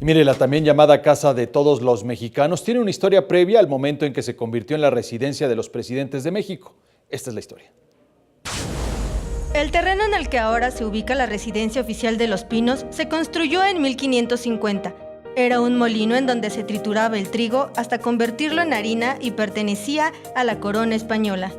Y mire, la también llamada Casa de Todos los Mexicanos tiene una historia previa al momento en que se convirtió en la residencia de los presidentes de México. Esta es la historia. El terreno en el que ahora se ubica la residencia oficial de Los Pinos se construyó en 1550. Era un molino en donde se trituraba el trigo hasta convertirlo en harina y pertenecía a la corona española.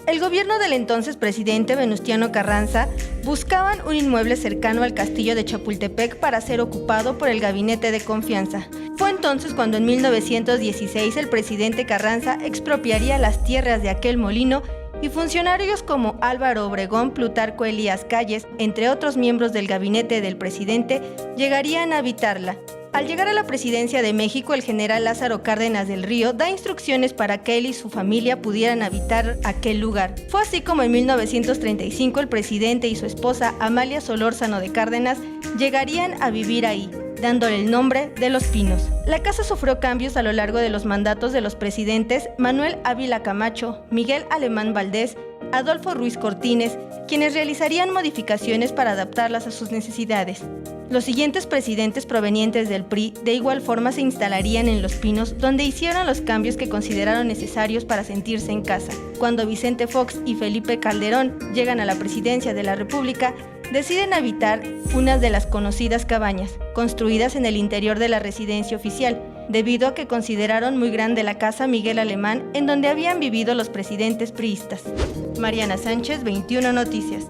El gobierno del entonces presidente Venustiano Carranza buscaban un inmueble cercano al castillo de Chapultepec para ser ocupado por el gabinete de confianza. Fue entonces cuando en 1916 el presidente Carranza expropiaría las tierras de aquel molino y funcionarios como Álvaro Obregón, Plutarco Elías Calles, entre otros miembros del gabinete del presidente, llegarían a habitarla. Al llegar a la presidencia de México, el general Lázaro Cárdenas del Río da instrucciones para que él y su familia pudieran habitar aquel lugar. Fue así como en 1935 el presidente y su esposa Amalia Solórzano de Cárdenas llegarían a vivir ahí, dándole el nombre de Los Pinos. La casa sufrió cambios a lo largo de los mandatos de los presidentes Manuel Ávila Camacho, Miguel Alemán Valdés, Adolfo Ruiz Cortines, quienes realizarían modificaciones para adaptarlas a sus necesidades. Los siguientes presidentes provenientes del PRI de igual forma se instalarían en Los Pinos, donde hicieron los cambios que consideraron necesarios para sentirse en casa. Cuando Vicente Fox y Felipe Calderón llegan a la presidencia de la República, deciden habitar una de las conocidas cabañas, construidas en el interior de la residencia oficial, debido a que consideraron muy grande la casa Miguel Alemán, en donde habían vivido los presidentes priistas. Mariana Sánchez, 21 Noticias.